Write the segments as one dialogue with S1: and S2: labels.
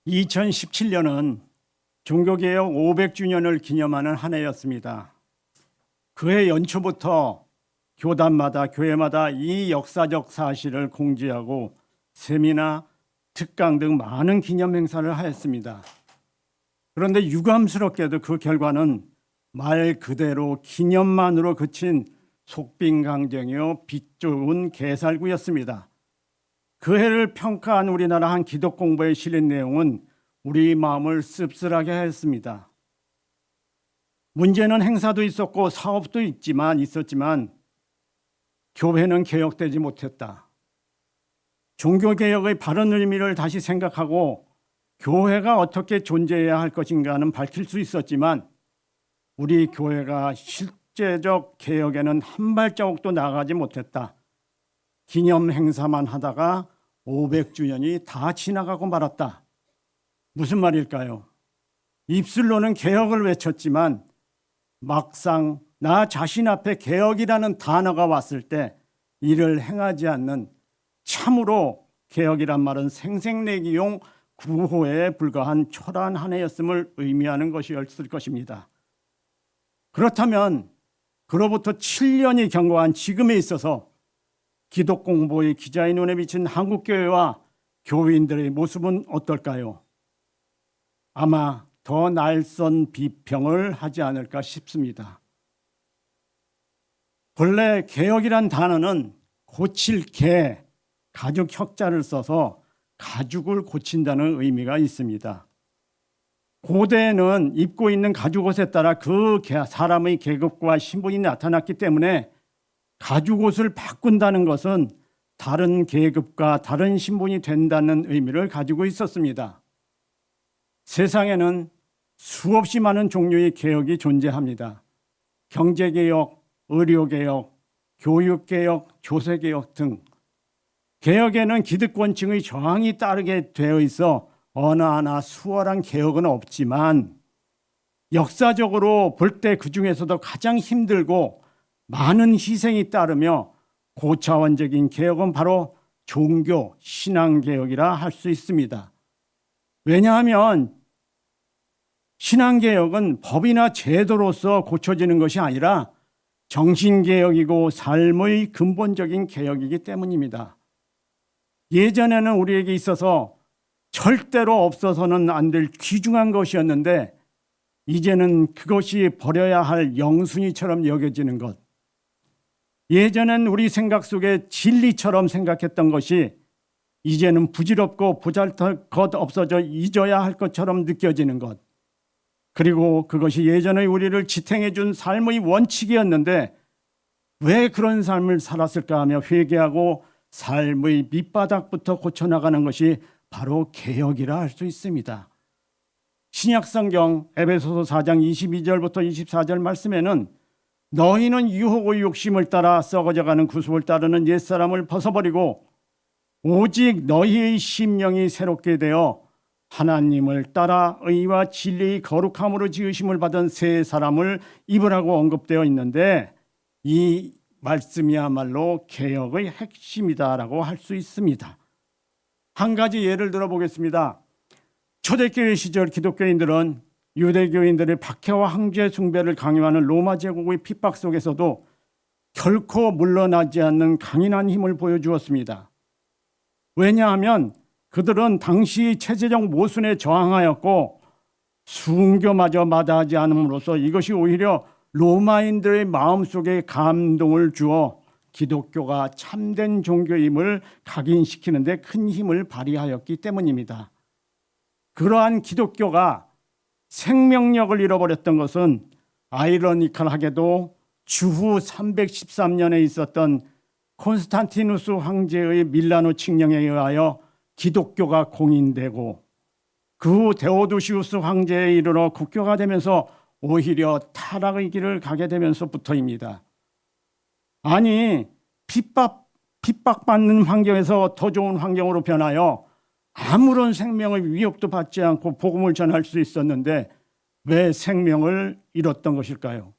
S1: 2017년은 종교개혁 500주년을 기념하는 한 해였습니다. 그해 연초부터 교단마다 교회마다 이 역사적 사실을 공지하고 세미나, 특강 등 많은 기념 행사를 하였습니다. 그런데 유감스럽게도 그 결과는 말 그대로 기념만으로 그친 속빈강정이요 빛 좋은 개살구였습니다. 그 해를 평가한 우리나라 한 기독 공부에 실린 내용은 우리 마음을 씁쓸하게 했습니다. 문제는 행사도 있었고 사업도 있었지만 교회는 개혁되지 못했다. 종교개혁의 바른 의미를 다시 생각하고 교회가 어떻게 존재해야 할 것인가는 밝힐 수 있었지만 우리 교회가 실제적 개혁에는 한 발자국도 나아가지 못했다. 기념 행사만 하다가 500주년이 다 지나가고 말았다. 무슨 말일까요? 입술로는 개혁을 외쳤지만 막상 나 자신 앞에 개혁이라는 단어가 왔을 때 이를 행하지 않는, 참으로 개혁이란 말은 생색내기용 구호에 불과한 초라한 한 해였음을 의미하는 것이었을 것입니다. 그렇다면 그로부터 7년이 경과한 지금에 있어서 기독 공보의 기자의 눈에 비친 한국교회와 교인들의 모습은 어떨까요? 아마 더 날선 비평을 하지 않을까 싶습니다. 본래 개혁이란 단어는 고칠 개, 가죽 혁자를 써서 가죽을 고친다는 의미가 있습니다. 고대에는 입고 있는 가죽옷에 따라 그 사람의 계급과 신분이 나타났기 때문에 가죽옷을 바꾼다는 것은 다른 계급과 다른 신분이 된다는 의미를 가지고 있었습니다. 세상에는 수없이 많은 종류의 개혁이 존재합니다. 경제개혁, 의료개혁, 교육개혁, 조세개혁 등 개혁에는 기득권층의 저항이 따르게 되어 있어 어느 하나 수월한 개혁은 없지만 역사적으로 볼 때 그중에서도 가장 힘들고 많은 희생이 따르며 고차원적인 개혁은 바로 종교, 신앙개혁이라 할 수 있습니다. 왜냐하면 신앙개혁은 법이나 제도로서 고쳐지는 것이 아니라 정신개혁이고 삶의 근본적인 개혁이기 때문입니다. 예전에는 우리에게 있어서 절대로 없어서는 안 될 귀중한 것이었는데 이제는 그것이 버려야 할 영순위처럼 여겨지는 것, 예전엔 우리 생각 속에 진리처럼 생각했던 것이 이제는 부질없고 보잘것 없어져 잊어야 할 것처럼 느껴지는 것, 그리고 그것이 예전의 우리를 지탱해 준 삶의 원칙이었는데 왜 그런 삶을 살았을까 하며 회개하고 삶의 밑바닥부터 고쳐나가는 것이 바로 개혁이라 할 수 있습니다. 신약성경 에베소서 4장 22절부터 24절 말씀에는 너희는 유혹의 욕심을 따라 썩어져가는 구습을 따르는 옛사람을 벗어버리고 오직 너희의 심령이 새롭게 되어 하나님을 따라 의와 진리의 거룩함으로 지으심을 받은 새 사람을 입으라고 언급되어 있는데 이 말씀이야말로 개혁의 핵심이다라고 할 수 있습니다. 한 가지 예를 들어보겠습니다. 초대교회 시절 기독교인들은 유대교인들의 박해와 황제 숭배를 강요하는 로마 제국의 핍박 속에서도 결코 물러나지 않는 강인한 힘을 보여주었습니다. 왜냐하면 그들은 당시 체제적 모순에 저항하였고 순교마저 마다하지 않음으로써 이것이 오히려 로마인들의 마음속에 감동을 주어 기독교가 참된 종교임을 각인시키는 데 큰 힘을 발휘하였기 때문입니다. 그러한 기독교가 생명력을 잃어버렸던 것은 아이러니컬하게도 주후 313년에 있었던 콘스탄티누스 황제의 밀라노 칙령에 의하여 기독교가 공인되고 그 후 데오도시우스 황제에 이르러 국교가 되면서 오히려 타락의 길을 가게 되면서부터입니다. 아니, 핍박받는 환경에서 더 좋은 환경으로 변하여 아무런 생명의 위협도 받지 않고 복음을 전할 수 있었는데 왜 생명을 잃었던 것일까요?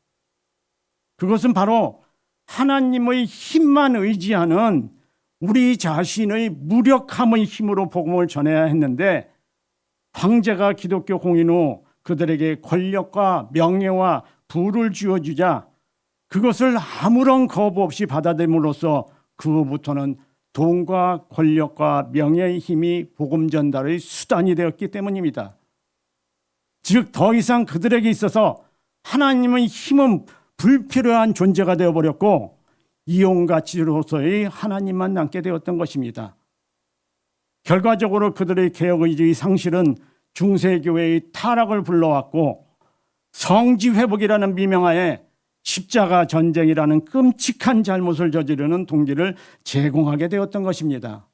S1: 그것은 바로 하나님의 힘만 의지하는 우리 자신의 무력함의 힘으로 복음을 전해야 했는데 황제가 기독교 공인 후 그들에게 권력과 명예와 부를 쥐어주자 그것을 아무런 거부 없이 받아들임으로써 그 후부터는 돈과 권력과 명예의 힘이 복음 전달의 수단이 되었기 때문입니다. 즉 더 이상 그들에게 있어서 하나님의 힘은 불필요한 존재가 되어버렸고 이용가치로서의 하나님만 남게 되었던 것입니다. 결과적으로 그들의 개혁의지의 상실은 중세교회의 타락을 불러왔고 성지회복이라는 미명하에 십자가 전쟁이라는 끔찍한 잘못을 저지르는 동기를 제공하게 되었던 것입니다.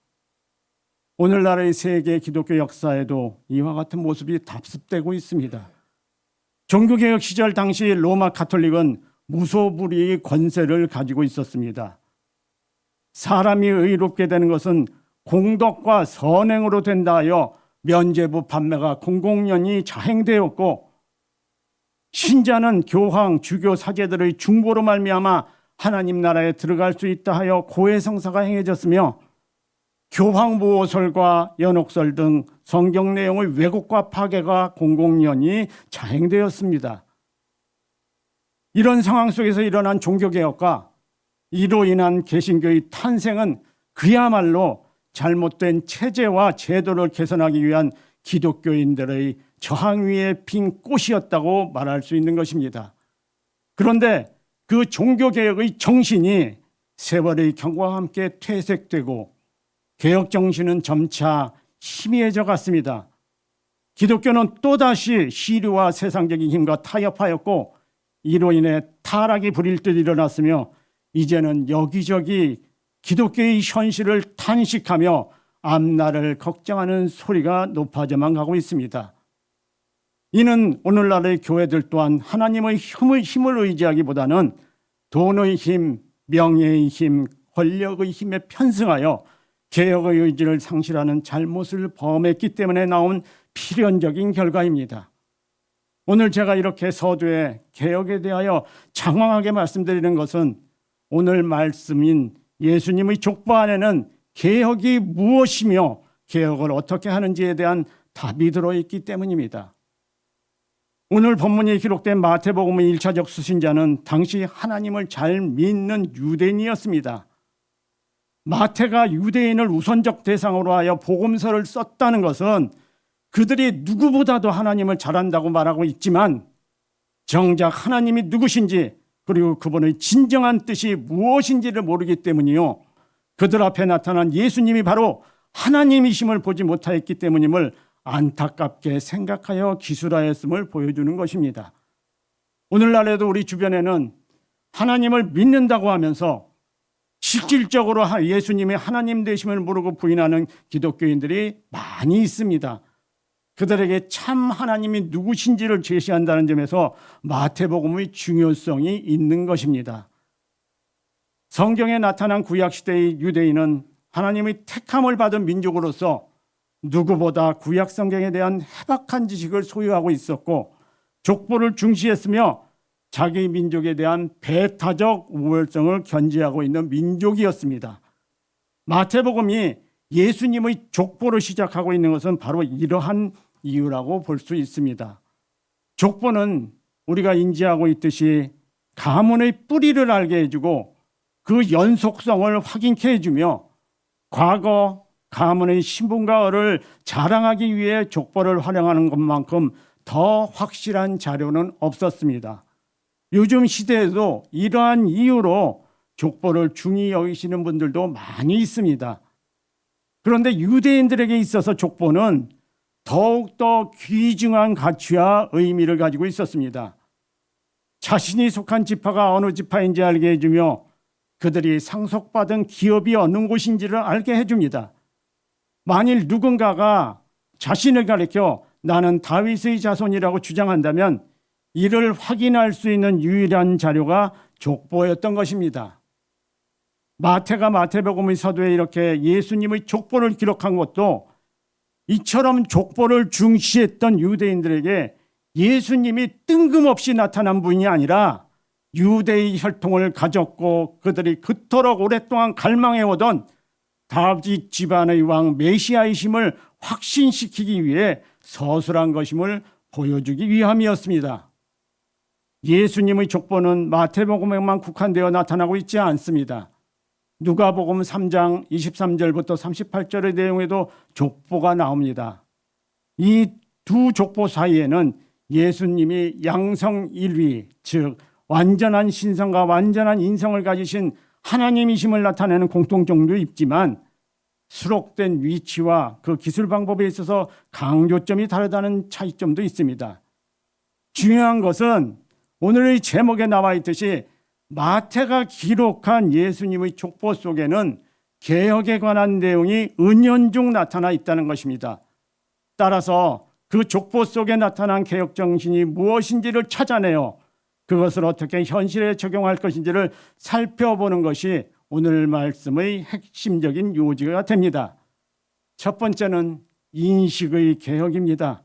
S1: 오늘날의 세계 기독교 역사에도 이와 같은 모습이 답습되고 있습니다. 종교개혁 시절 당시 로마 가톨릭은 무소불위의 권세를 가지고 있었습니다. 사람이 의롭게 되는 것은 공덕과 선행으로 된다 하여 면죄부 판매가 공공연히 자행되었고 신자는 교황, 주교, 사제들의 중보로 말미암아 하나님 나라에 들어갈 수 있다 하여 고해성사가 행해졌으며 교황보호설과 연옥설 등 성경 내용의 왜곡과 파괴가 공공연히 자행되었습니다. 이런 상황 속에서 일어난 종교개혁과 이로 인한 개신교의 탄생은 그야말로 잘못된 체제와 제도를 개선하기 위한 기독교인들의 저항 위에 핀 꽃이었다고 말할 수 있는 것입니다. 그런데 그 종교개혁의 정신이 세월의 경과와 함께 퇴색되고 개혁 정신은 점차 희미해져 갔습니다. 기독교는 또다시 시류와 세상적인 힘과 타협하였고 이로 인해 타락이 불일 듯 일어났으며 이제는 여기저기 기독교의 현실을 탄식하며 앞날을 걱정하는 소리가 높아져만 가고 있습니다. 이는 오늘날의 교회들 또한 하나님의 힘을 의지하기보다는 돈의 힘, 명예의 힘, 권력의 힘에 편승하여 개혁의 의지를 상실하는 잘못을 범했기 때문에 나온 필연적인 결과입니다. 오늘 제가 이렇게 서두에 개혁에 대하여 장황하게 말씀드리는 것은 오늘 말씀인 예수님의 족보 안에는 개혁이 무엇이며 개혁을 어떻게 하는지에 대한 답이 들어있기 때문입니다. 오늘 본문에 기록된 마태복음의 1차적 수신자는 당시 하나님을 잘 믿는 유대인이었습니다. 마태가 유대인을 우선적 대상으로 하여 복음서를 썼다는 것은 그들이 누구보다도 하나님을 잘 안다고 말하고 있지만 정작 하나님이 누구신지 그리고 그분의 진정한 뜻이 무엇인지를 모르기 때문이요. 그들 앞에 나타난 예수님이 바로 하나님이심을 보지 못하였기 때문임을 안타깝게 생각하여 기술하였음을 보여주는 것입니다. 오늘날에도 우리 주변에는 하나님을 믿는다고 하면서 실질적으로 예수님의 하나님 되심을 모르고 부인하는 기독교인들이 많이 있습니다. 그들에게 참 하나님이 누구신지를 제시한다는 점에서 마태복음의 중요성이 있는 것입니다. 성경에 나타난 구약시대의 유대인은 하나님의 택함을 받은 민족으로서 누구보다 구약 성경에 대한 해박한 지식을 소유하고 있었고 족보를 중시했으며 자기 민족에 대한 배타적 우월성을 견지하고 있는 민족이었습니다. 마태복음이 예수님의 족보를 시작하고 있는 것은 바로 이러한 이유라고 볼 수 있습니다. 족보는 우리가 인지하고 있듯이 가문의 뿌리를 알게 해주고 그 연속성을 확인케 해주며 과거 가문의 신분과 을을 자랑하기 위해 족보를 활용하는 것만큼 더 확실한 자료는 없었습니다. 요즘 시대에도 이러한 이유로 족보를 중히 여기시는 분들도 많이 있습니다. 그런데 유대인들에게 있어서 족보는 더욱더 귀중한 가치와 의미를 가지고 있었습니다. 자신이 속한 지파가 어느 지파인지 알게 해주며 그들이 상속받은 기업이 어느 곳인지를 알게 해줍니다. 만일 누군가가 자신을 가리켜 나는 다윗의 자손이라고 주장한다면 이를 확인할 수 있는 유일한 자료가 족보였던 것입니다. 마태가 마태복음의 서두에 이렇게 예수님의 족보를 기록한 것도 이처럼 족보를 중시했던 유대인들에게 예수님이 뜬금없이 나타난 분이 아니라 유대의 혈통을 가졌고 그들이 그토록 오랫동안 갈망해오던 다윗 집안의 왕 메시아이심을 확신시키기 위해 서술한 것임을 보여주기 위함이었습니다. 예수님의 족보는 마태복음에만 국한되어 나타나고 있지 않습니다. 누가복음 3장 23절부터 38절의 내용에도 족보가 나옵니다. 이 두 족보 사이에는 예수님이 양성일위, 즉 완전한 신성과 완전한 인성을 가지신 하나님이심을 나타내는 공통점도 있지만 수록된 위치와 그 기술 방법에 있어서 강조점이 다르다는 차이점도 있습니다. 중요한 것은 오늘의 제목에 나와 있듯이 마태가 기록한 예수님의 족보 속에는 개혁에 관한 내용이 은연중 나타나 있다는 것입니다. 따라서 그 족보 속에 나타난 개혁 정신이 무엇인지를 찾아내어 그것을 어떻게 현실에 적용할 것인지를 살펴보는 것이 오늘 말씀의 핵심적인 요지가 됩니다. 첫 번째는 인식의 개혁입니다.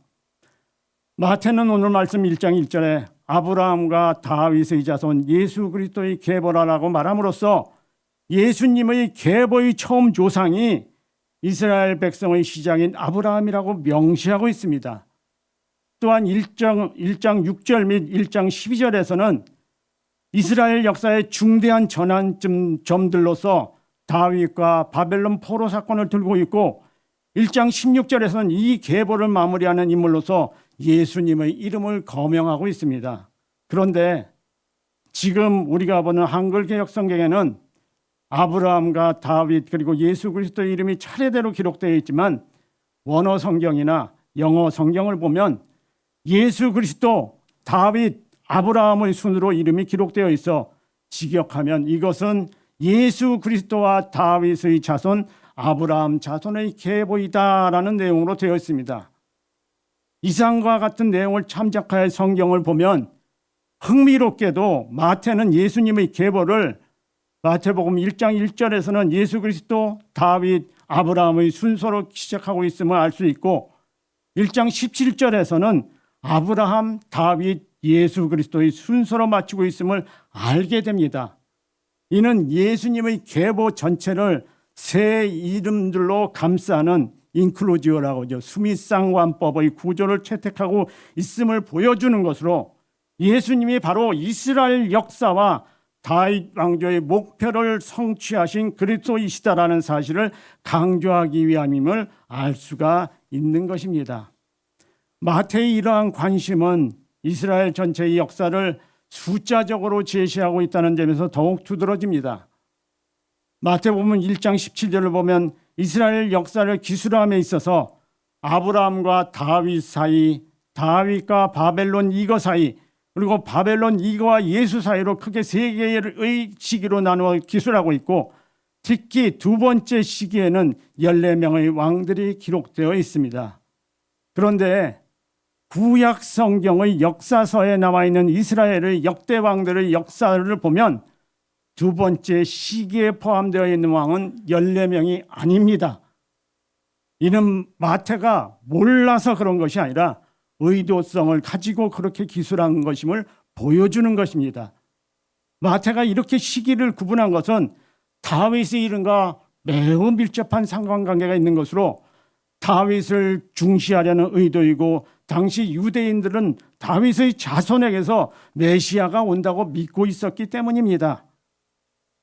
S1: 마태는 오늘 말씀 1장 1절에 아브라함과 다윗의 자손 예수 그리스도의 계보라라고 말함으로써 예수님의 계보의 처음 조상이 이스라엘 백성의 시작인 아브라함이라고 명시하고 있습니다. 또한 1장 6절 및 1장 12절에서는 이스라엘 역사의 중대한 전환점들로서 다윗과 바벨론 포로 사건을 들고 있고 1장 16절에서는 이 계보를 마무리하는 인물로서 예수님의 이름을 거명하고 있습니다. 그런데 지금 우리가 보는 한글 개혁 성경에는 아브라함과 다윗 그리고 예수 그리스도의 이름이 차례대로 기록되어 있지만 원어 성경이나 영어 성경을 보면 예수 그리스도, 다윗, 아브라함의 순으로 이름이 기록되어 있어 직역하면 이것은 예수 그리스도와 다윗의 자손 아브라함 자손의 계보이다라는 내용으로 되어 있습니다. 이상과 같은 내용을 참작하여 성경을 보면 흥미롭게도 마태는 예수님의 계보를 마태복음 1장 1절에서는 예수 그리스도, 다윗, 아브라함의 순서로 시작하고 있음을 알 수 있고 1장 17절에서는 아브라함, 다윗, 예수 그리스도의 순서로 맞추고 있음을 알게 됩니다. 이는 예수님의 계보 전체를 새 이름들로 감싸는 인클루지오라고 하죠. 수미상관법의 구조를 채택하고 있음을 보여주는 것으로 예수님이 바로 이스라엘 역사와 다윗 왕조의 목표를 성취하신 그리스도이시다라는 사실을 강조하기 위함임을 알 수가 있는 것입니다. 마태의 이러한 관심은 이스라엘 전체의 역사를 숫자적으로 제시하고 있다는 점에서 더욱 두드러집니다. 마태복음 1장 17절을 보면 이스라엘 역사를 기술함에 있어서 아브라함과 다윗 사이, 다윗과 바벨론 이거 사이, 그리고 바벨론 이거와 예수 사이로 크게 세 개의 시기로 나누어 기술하고 있고 특히 두 번째 시기에는 14명의 왕들이 기록되어 있습니다. 그런데 구약 성경의 역사서에 나와 있는 이스라엘의 역대 왕들의 역사를 보면 두 번째 시기에 포함되어 있는 왕은 14명이 아닙니다. 이는 마태가 몰라서 그런 것이 아니라 의도성을 가지고 그렇게 기술한 것임을 보여주는 것입니다. 마태가 이렇게 시기를 구분한 것은 다윗의 이름과 매우 밀접한 상관관계가 있는 것으로 다윗을 중시하려는 의도이고 당시 유대인들은 다윗의 자손에게서 메시아가 온다고 믿고 있었기 때문입니다.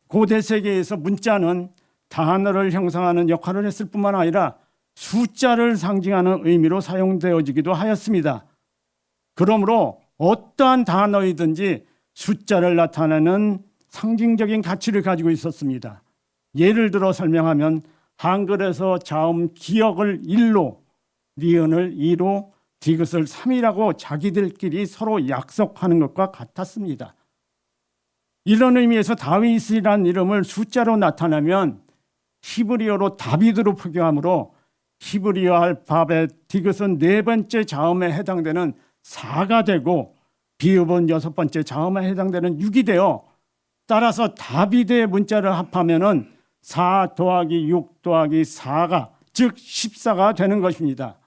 S1: 고대 세계에서 문자는 단어를 형성하는 역할을 했을 뿐만 아니라 숫자를 상징하는 의미로 사용되어지기도 하였습니다. 그러므로 어떠한 단어이든지 숫자를 나타내는 상징적인 가치를 가지고 있었습니다. 예를 들어 설명하면 한글에서 자음 기역을 1로, 니은을 2로, 디귿을 3이라고 자기들끼리 서로 약속하는 것과 같았습니다. 이런 의미에서 다윗이라는 이름을 숫자로 나타내면 히브리어로 다비드로 표기하므로 히브리어 알파벳 디귿은 네 번째 자음에 해당되는 4가 되고 비읍은 여섯 번째 자음에 해당되는 6이 되어 따라서 다비드의 문자를 합하면은 4 더하기 6 더하기 4가 즉 14가 되는 것입니다.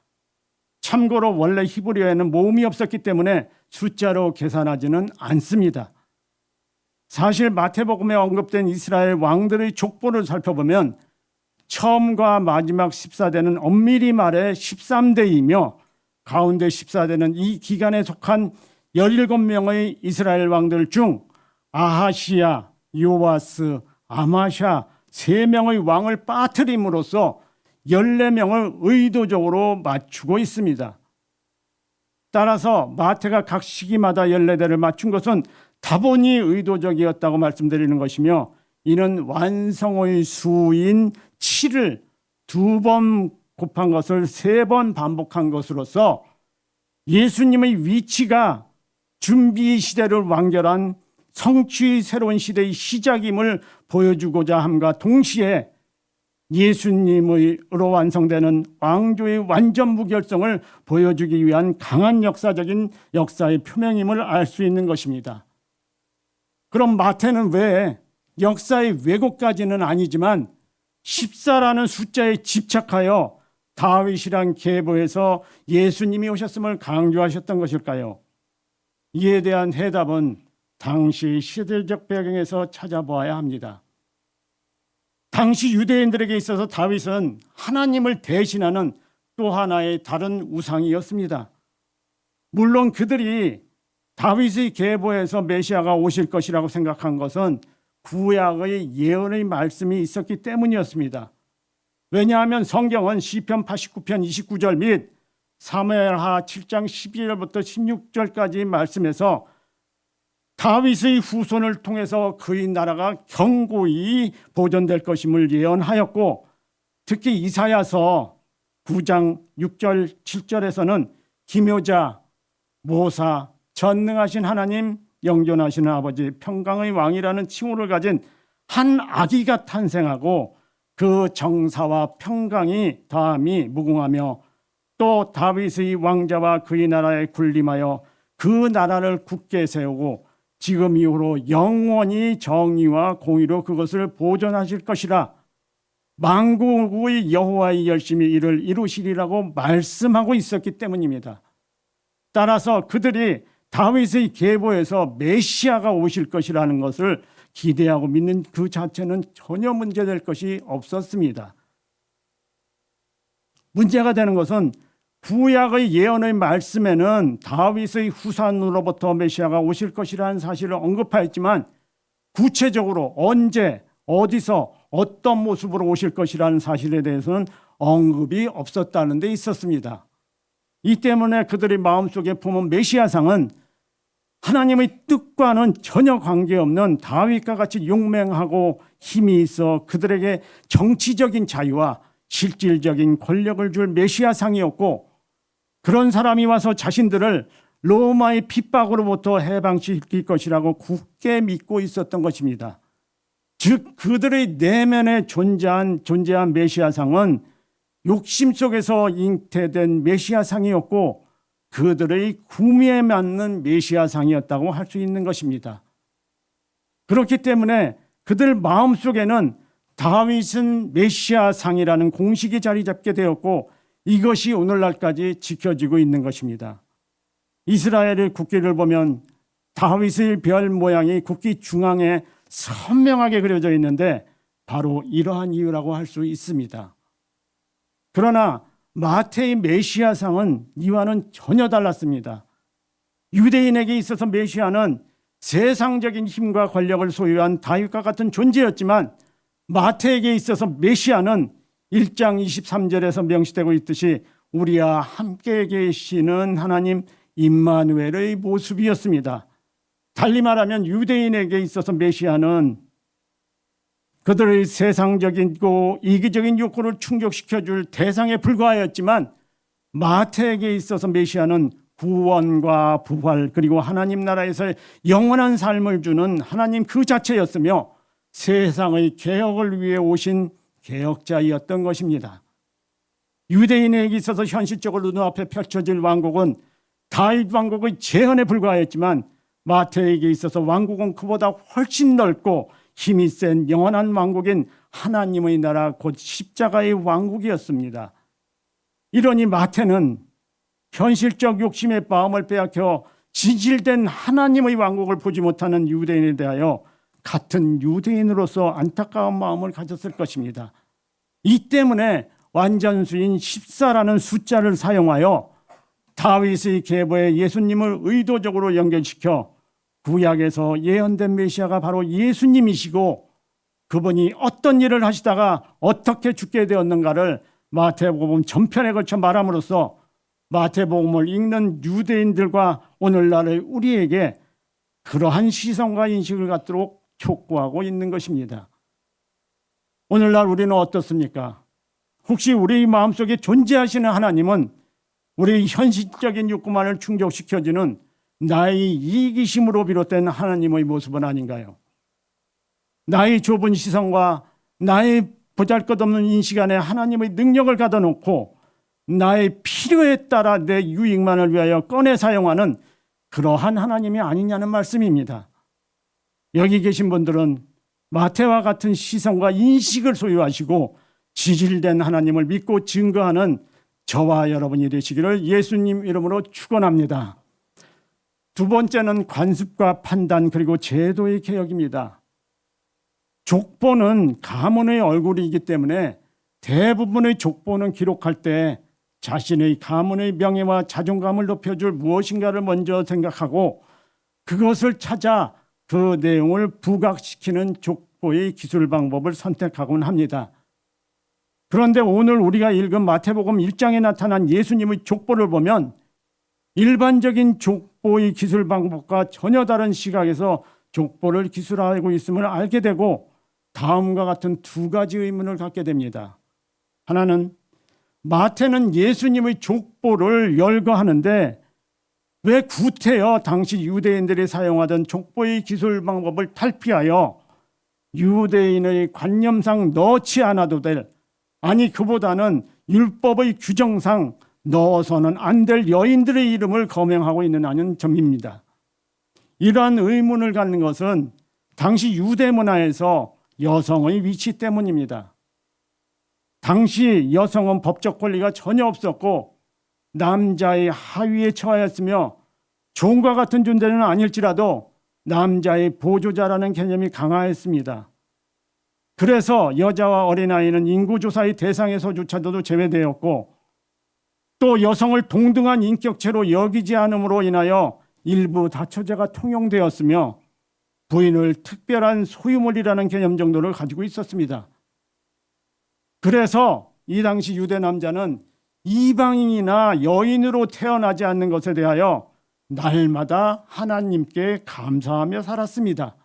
S1: 참고로 원래 히브리어에는 모음이 없었기 때문에 숫자로 계산하지는 않습니다. 사실 마태복음에 언급된 이스라엘 왕들의 족보를 살펴보면 처음과 마지막 14대는 엄밀히 말해 13대이며 가운데 14대는 이 기간에 속한 17명의 이스라엘 왕들 중 아하시야, 요아스, 아마샤 3명의 왕을 빠뜨림으로써 14명을 의도적으로 맞추고 있습니다. 따라서 마태가 각 시기마다 14대를 맞춘 것은 다분히 의도적이었다고 말씀드리는 것이며, 이는 완성의 수인 7을 2번 곱한 것을 3번 반복한 것으로서 예수님의 위치가 준비 시대를 완결한 성취의 새로운 시대의 시작임을 보여주고자 함과 동시에 예수님으로 완성되는 왕조의 완전 무결성을 보여주기 위한 강한 역사의 표명임을 알 수 있는 것입니다. 그럼 마태는 왜 역사의 왜곡까지는 아니지만 14라는 숫자에 집착하여 다윗이란 계보에서 예수님이 오셨음을 강조하셨던 것일까요? 이에 대한 해답은 당시 시대적 배경에서 찾아보아야 합니다. 당시 유대인들에게 있어서 다윗은 하나님을 대신하는 또 하나의 다른 우상이었습니다. 물론 그들이 다윗의 계보에서 메시아가 오실 것이라고 생각한 것은 구약의 예언의 말씀이 있었기 때문이었습니다. 왜냐하면 성경은 시편 89편 29절 및 사무엘하 7장 12절부터 16절까지 말씀에서 다윗의 후손을 통해서 그의 나라가 견고히 보존될 것임을 예언하였고, 특히 이사야서 9장 6절 7절에서는 기묘자, 모사, 전능하신 하나님, 영존하시는 아버지, 평강의 왕이라는 칭호를 가진 한 아기가 탄생하고 그 정사와 평강이 다함이 무궁하며 또 다윗의 왕자와 그의 나라에 군림하여 그 나라를 굳게 세우고 지금 이후로 영원히 정의와 공의로 그것을 보존하실 것이라, 만국의 여호와의 열심히 이를 이루시리라고 말씀하고 있었기 때문입니다. 따라서 그들이 다윗의 계보에서 메시아가 오실 것이라는 것을 기대하고 믿는 그 자체는 전혀 문제될 것이 없었습니다. 문제가 되는 것은 구약의 예언의 말씀에는 다윗의 후손으로부터 메시아가 오실 것이라는 사실을 언급하였지만 구체적으로 언제, 어디서, 어떤 모습으로 오실 것이라는 사실에 대해서는 언급이 없었다는 데 있었습니다. 이 때문에 그들의 마음속에 품은 메시아상은 하나님의 뜻과는 전혀 관계없는 다윗과 같이 용맹하고 힘이 있어 그들에게 정치적인 자유와 실질적인 권력을 줄 메시아상이었고, 그런 사람이 와서 자신들을 로마의 핍박으로부터 해방시킬 것이라고 굳게 믿고 있었던 것입니다. 즉 그들의 내면에 존재한 메시아상은 욕심 속에서 잉태된 메시아상이었고 그들의 구미에 맞는 메시아상이었다고 할 수 있는 것입니다. 그렇기 때문에 그들 마음속에는 다윗은 메시아상이라는 공식이 자리 잡게 되었고 이것이 오늘날까지 지켜지고 있는 것입니다. 이스라엘의 국기를 보면 다윗의 별 모양이 국기 중앙에 선명하게 그려져 있는데 바로 이러한 이유라고 할 수 있습니다. 그러나 마태의 메시아상은 이와는 전혀 달랐습니다. 유대인에게 있어서 메시아는 세상적인 힘과 권력을 소유한 다윗과 같은 존재였지만 마태에게 있어서 메시아는 1장 23절에서 명시되고 있듯이 우리와 함께 계시는 하나님 임마누엘의 모습이었습니다. 달리 말하면 유대인에게 있어서 메시아는 그들의 세상적이고 이기적인 욕구를 충족시켜줄 대상에 불과하였지만 마태에게 있어서 메시아는 구원과 부활 그리고 하나님 나라에서의 영원한 삶을 주는 하나님 그 자체였으며 세상의 개혁을 위해 오신 개혁자이었던 것입니다. 유대인에게 있어서 현실적으로 눈앞에 펼쳐질 왕국은 다윗 왕국의 재현에 불과하였지만 마태에게 있어서 왕국은 그보다 훨씬 넓고 힘이 센 영원한 왕국인 하나님의 나라 곧 십자가의 왕국이었습니다. 이러니 마태는 현실적 욕심의 마음을 빼앗겨 진실된 하나님의 왕국을 보지 못하는 유대인에 대하여 같은 유대인으로서 안타까운 마음을 가졌을 것입니다. 이 때문에 완전수인 14라는 숫자를 사용하여 다윗의 계보에 예수님을 의도적으로 연결시켜 구약에서 예언된 메시아가 바로 예수님이시고 그분이 어떤 일을 하시다가 어떻게 죽게 되었는가를 마태복음 전편에 걸쳐 말함으로써 마태복음을 읽는 유대인들과 오늘날의 우리에게 그러한 시선과 인식을 갖도록 촉구하고 있는 것입니다. 오늘날 우리는 어떻습니까? 혹시 우리 마음속에 존재하시는 하나님은 우리 현실적인 욕구만을 충족시켜주는 나의 이기심으로 비롯된 하나님의 모습은 아닌가요? 나의 좁은 시선과 나의 보잘것없는 인식 안에 하나님의 능력을 가둬놓고 나의 필요에 따라 내 유익만을 위하여 꺼내 사용하는 그러한 하나님이 아니냐는 말씀입니다. 여기 계신 분들은 마태와 같은 시선과 인식을 소유하시고 지질된 하나님을 믿고 증거하는 저와 여러분이 되시기를 예수님 이름으로 축원합니다. 두 번째는 관습과 판단 그리고 제도의 개혁입니다. 족보는 가문의 얼굴이기 때문에 대부분의 족보는 기록할 때 자신의 가문의 명예와 자존감을 높여줄 무엇인가를 먼저 생각하고 그것을 찾아 그 내용을 부각시키는 족보의 기술 방법을 선택하곤 합니다. 그런데 오늘 우리가 읽은 마태복음 1장에 나타난 예수님의 족보를 보면 일반적인 족보의 기술 방법과 전혀 다른 시각에서 족보를 기술하고 있음을 알게 되고 다음과 같은 두 가지 의문을 갖게 됩니다. 하나는 마태는 예수님의 족보를 열거하는데 왜 구태여 당시 유대인들이 사용하던 족보의 기술 방법을 탈피하여 유대인의 관념상 넣지 않아도 될, 아니 그보다는 율법의 규정상 넣어서는 안 될 여인들의 이름을 거명하고 있느냐는 점입니다. 이러한 의문을 갖는 것은 당시 유대 문화에서 여성의 위치 때문입니다. 당시 여성은 법적 권리가 전혀 없었고 남자의 하위에 처하였으며 종과 같은 존재는 아닐지라도 남자의 보조자라는 개념이 강화했습니다. 그래서 여자와 어린아이는 인구조사의 대상에서조차도 제외되었고 또 여성을 동등한 인격체로 여기지 않음으로 인하여 일부 다처제가 통용되었으며 부인을 특별한 소유물이라는 개념 정도를 가지고 있었습니다. 그래서 이 당시 유대 남자는 이방인이나 여인으로 태어나지 않는 것에 대하여 날마다 하나님께 감사하며 살았습니다.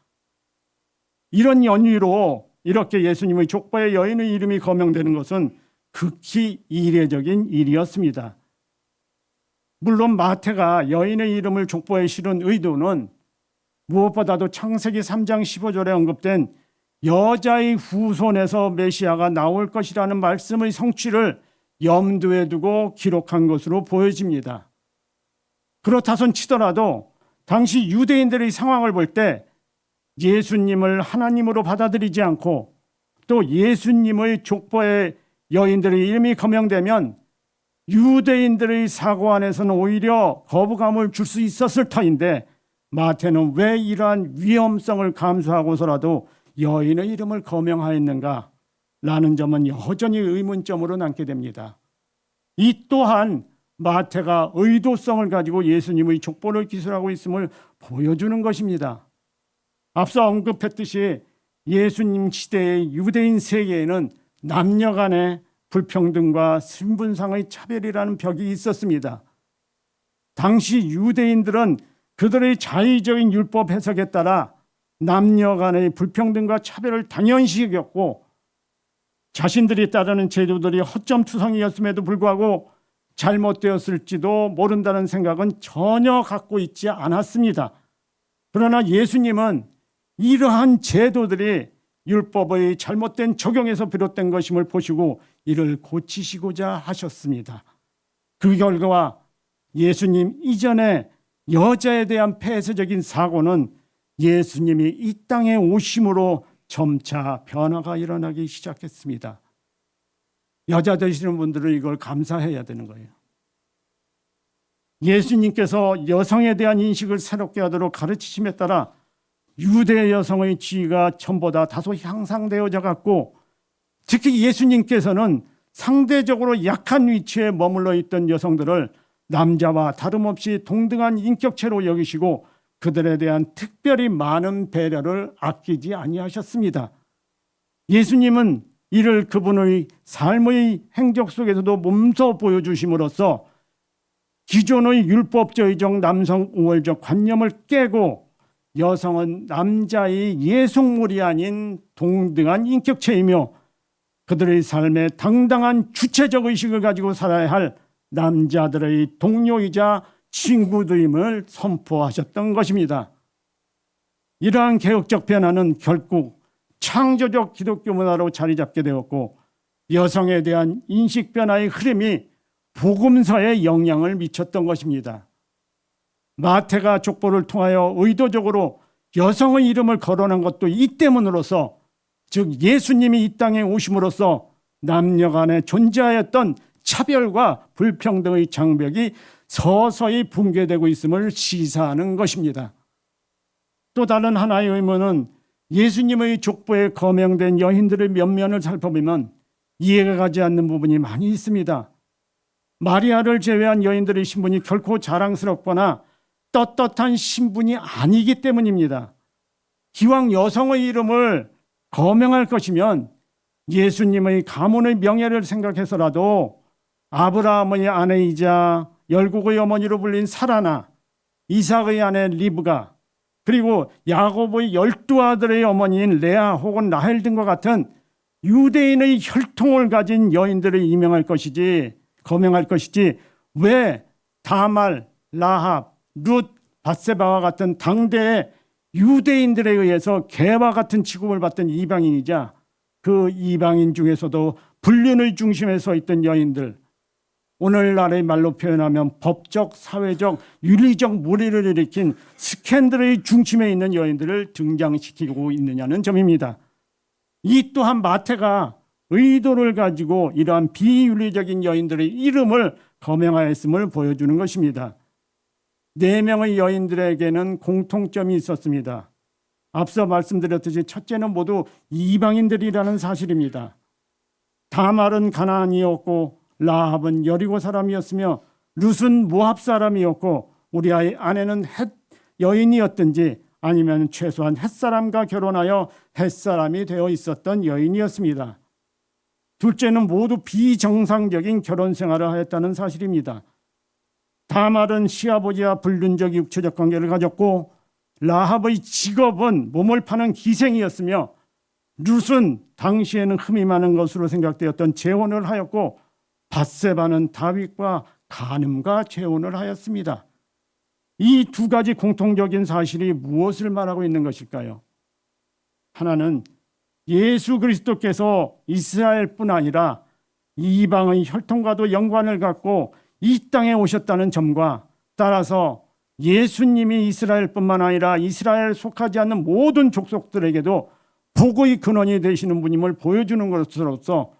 S1: 이런 연유로 이렇게 예수님의 족보에 여인의 이름이 거명되는 것은 극히 이례적인 일이었습니다. 물론 마태가 여인의 이름을 족보에 실은 의도는 무엇보다도 창세기 3장 15절에 언급된 여자의 후손에서 메시아가 나올 것이라는 말씀의 성취를 염두에 두고 기록한 것으로 보여집니다. 그렇다손 치더라도 당시 유대인들의 상황을 볼 때 예수님을 하나님으로 받아들이지 않고 또 예수님의 족보에 여인들의 이름이 거명되면 유대인들의 사고 안에서는 오히려 거부감을 줄 수 있었을 터인데 마태는 왜 이러한 위험성을 감수하고서라도 여인의 이름을 거명하였는가? 라는 점은 여전히 의문점으로 남게 됩니다. 이 또한 마태가 의도성을 가지고 예수님의 족보를 기술하고 있음을 보여주는 것입니다. 앞서 언급했듯이 예수님 시대의 유대인 세계에는 남녀 간의 불평등과 신분상의 차별이라는 벽이 있었습니다. 당시 유대인들은 그들의 자의적인 율법 해석에 따라 남녀 간의 불평등과 차별을 당연시 여겼고 자신들이 따르는 제도들이 허점투성이었음에도 불구하고 잘못되었을지도 모른다는 생각은 전혀 갖고 있지 않았습니다. 그러나 예수님은 이러한 제도들이 율법의 잘못된 적용에서 비롯된 것임을 보시고 이를 고치시고자 하셨습니다. 그 결과 예수님 이전에 여자에 대한 폐쇄적인 사고는 예수님이 이 땅에 오심으로 점차 변화가 일어나기 시작했습니다. 여자 되시는 분들은 이걸 감사해야 되는 거예요. 예수님께서 여성에 대한 인식을 새롭게 하도록 가르치심에 따라 유대 여성의 지위가 전보다 다소 향상되어져 갔고 특히 예수님께서는 상대적으로 약한 위치에 머물러 있던 여성들을 남자와 다름없이 동등한 인격체로 여기시고 그들에 대한 특별히 많은 배려를 아끼지 아니하셨습니다. 예수님은 이를 그분의 삶의 행적 속에서도 몸소 보여주심으로써 기존의 율법주의적 남성 우월적 관념을 깨고 여성은 남자의 예속물이 아닌 동등한 인격체이며 그들의 삶에 당당한 주체적 의식을 가지고 살아야 할 남자들의 동료이자 친구들임을 선포하셨던 것입니다. 이러한 개혁적 변화는 결국 창조적 기독교 문화로 자리 잡게 되었고 여성에 대한 인식 변화의 흐름이 복음서에 영향을 미쳤던 것입니다. 마태가 족보를 통하여 의도적으로 여성의 이름을 거론한 것도 이 때문으로서, 즉 예수님이 이 땅에 오심으로써 남녀 간에 존재하였던 차별과 불평등의 장벽이 서서히 붕괴되고 있음을 시사하는 것입니다. 또 다른 하나의 의문은 예수님의 족보에 거명된 여인들의 면면을 살펴보면 이해가 가지 않는 부분이 많이 있습니다. 마리아를 제외한 여인들의 신분이 결코 자랑스럽거나 떳떳한 신분이 아니기 때문입니다. 기왕 여성의 이름을 거명할 것이면 예수님의 가문의 명예를 생각해서라도 아브라함의 아내이자 열국의 어머니로 불린 사라나, 이삭의 아내 리브가, 그리고 야곱의 12아들의 어머니인 레아 혹은 라헬 등과 같은 유대인의 혈통을 가진 여인들을 거명할 것이지 왜 다말, 라합, 룻, 밧세바와 같은 당대의 유대인들에 의해서 개와 같은 취급을 받던 이방인이자 그 이방인 중에서도 불륜의 중심에 서 있던 여인들, 오늘날의 말로 표현하면 법적, 사회적, 윤리적 무리를 일으킨 스캔들의 중심에 있는 여인들을 등장시키고 있느냐는 점입니다. 이 또한 마태가 의도를 가지고 이러한 비윤리적인 여인들의 이름을 거명하였음을 보여주는 것입니다. 4명의 여인들에게는 공통점이 있었습니다. 앞서 말씀드렸듯이 첫째는 모두 이방인들이라는 사실입니다. 다말은 가나안이었고 라합은 여리고 사람이었으며 룻은 모압 사람이었고 우리아의 아내는 헷 여인이었든지 아니면 최소한 헷사람과 결혼하여 헷사람이 되어 있었던 여인이었습니다. 둘째는 모두 비정상적인 결혼 생활을 하였다는 사실입니다. 다말은 시아버지와 불륜적 육체적 관계를 가졌고 라합의 직업은 몸을 파는 기생이었으며 룻은 당시에는 흠이 많은 것으로 생각되었던 재혼을 하였고 밧세바는 다윗과 간음과 재혼을 하였습니다. 이 두 가지 공통적인 사실이 무엇을 말하고 있는 것일까요? 하나는 예수 그리스도께서 이스라엘뿐 아니라 이방의 혈통과도 연관을 갖고 이 땅에 오셨다는 점과 따라서 예수님이 이스라엘뿐만 아니라 이스라엘 속하지 않는 모든 족속들에게도 복의 근원이 되시는 분임을 보여주는 것으로서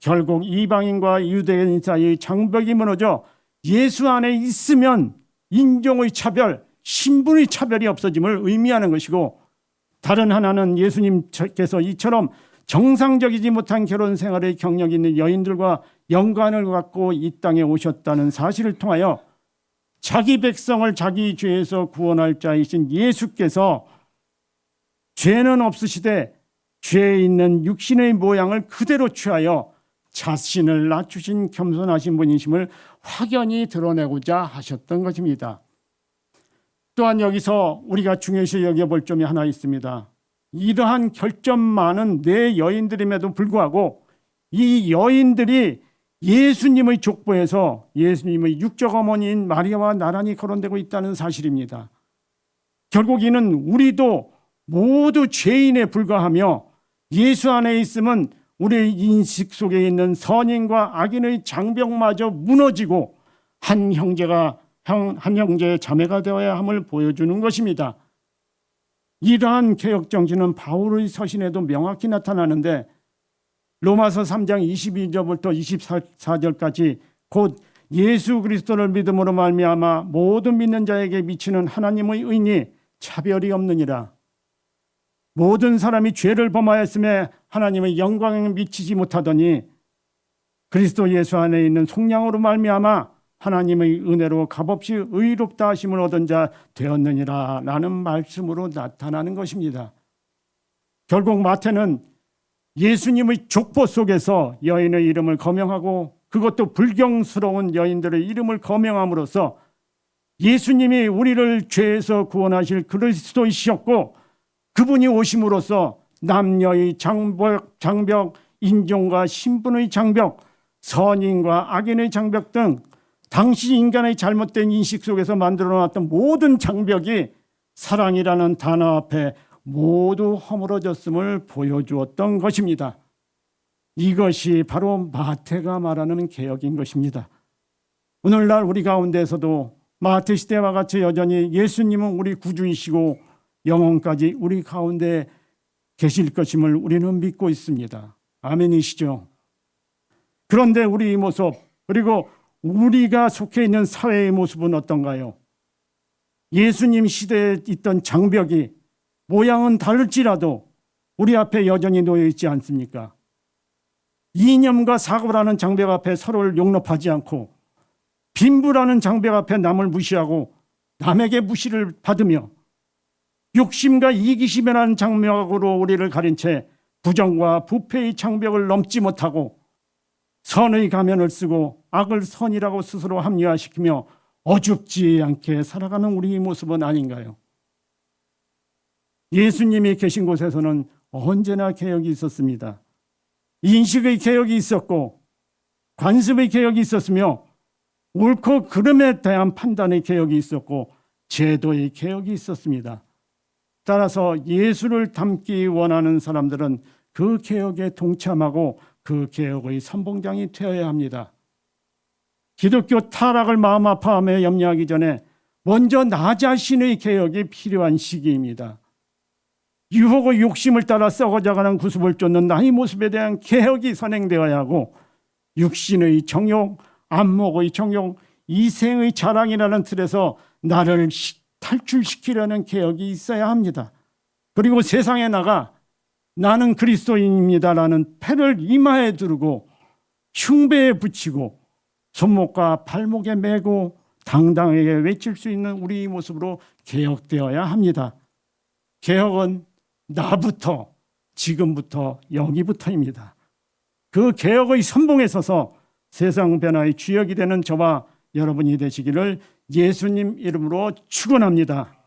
S1: 결국 이방인과 유대인 사이의 장벽이 무너져 예수 안에 있으면 인종의 차별, 신분의 차별이 없어짐을 의미하는 것이고, 다른 하나는 예수님께서 이처럼 정상적이지 못한 결혼 생활의 경력이 있는 여인들과 연관을 갖고 이 땅에 오셨다는 사실을 통하여 자기 백성을 자기 죄에서 구원할 자이신 예수께서 죄는 없으시되 죄에 있는 육신의 모양을 그대로 취하여 자신을 낮추신 겸손하신 분이심을 확연히 드러내고자 하셨던 것입니다. 또한 여기서 우리가 중요시 여겨볼 점이 하나 있습니다. 이러한 결점 많은 여인들임에도 불구하고 이 여인들이 예수님의 족보에서 예수님의 육적 어머니인 마리아와 나란히 거론되고 있다는 사실입니다. 결국 이는 우리도 모두 죄인에 불과하며 예수 안에 있으면 우리의 인식 속에 있는 선인과 악인의 장벽마저 무너지고 한 형제의 자매가 되어야 함을 보여주는 것입니다. 이러한 개혁 정신은 바울의 서신에도 명확히 나타나는데 로마서 3장 22절부터 24절까지 곧 예수 그리스도를 믿음으로 말미암아 모든 믿는 자에게 미치는 하나님의 의니 차별이 없느니라. 모든 사람이 죄를 범하였음에 하나님의 영광에 미치지 못하더니 그리스도 예수 안에 있는 속량으로 말미암아 하나님의 은혜로 값없이 의롭다 하심을 얻은 자 되었느니라 라는 말씀으로 나타나는 것입니다. 결국 마태는 예수님의 족보 속에서 여인의 이름을 거명하고 그것도 불경스러운 여인들의 이름을 거명함으로써 예수님이 우리를 죄에서 구원하실 그리스도이셨고 그분이 오심으로써 남녀의 장벽, 인종과 신분의 장벽, 선인과 악인의 장벽 등 당시 인간의 잘못된 인식 속에서 만들어놨던 모든 장벽이 사랑이라는 단어 앞에 모두 허물어졌음을 보여주었던 것입니다. 이것이 바로 마태가 말하는 개혁인 것입니다. 오늘날 우리 가운데서도 마태 시대와 같이 여전히 예수님은 우리 구주이시고 영원까지 우리 가운데 계실 것임을 우리는 믿고 있습니다. 아멘이시죠? 그런데 우리 모습 그리고 우리가 속해 있는 사회의 모습은 어떤가요? 예수님 시대에 있던 장벽이 모양은 다를지라도 우리 앞에 여전히 놓여 있지 않습니까? 이념과 사고라는 장벽 앞에 서로를 용납하지 않고 빈부라는 장벽 앞에 남을 무시하고 남에게 무시를 받으며 욕심과 이기심이라는 장벽으로 우리를 가린 채 부정과 부패의 장벽을 넘지 못하고 선의 가면을 쓰고 악을 선이라고 스스로 합리화시키며 어줍지 않게 살아가는 우리의 모습은 아닌가요? 예수님이 계신 곳에서는 언제나 개혁이 있었습니다. 인식의 개혁이 있었고 관습의 개혁이 있었으며 옳고 그름에 대한 판단의 개혁이 있었고 제도의 개혁이 있었습니다. 따라서 예수를 닮기 원하는 사람들은 그 개혁에 동참하고 그 개혁의 선봉장이 되어야 합니다. 기독교 타락을 마음 아파하며 염려하기 전에 먼저 나 자신의 개혁이 필요한 시기입니다. 유혹의 욕심을 따라 썩어져가는 구습을 쫓는 나의 모습에 대한 개혁이 선행되어야 하고 육신의 정욕, 안목의 정욕, 이생의 자랑이라는 틀에서 나를 탈출시키려는 개혁이 있어야 합니다. 그리고 세상에 나가 나는 그리스도인입니다라는 패를 이마에 두르고 흉배에 붙이고 손목과 발목에 메고 당당하게 외칠 수 있는 우리 모습으로 개혁되어야 합니다. 개혁은 나부터, 지금부터, 여기부터입니다. 그 개혁의 선봉에 서서 세상 변화의 주역이 되는 저와 여러분이 되시기를 예수님 이름으로 축원합니다.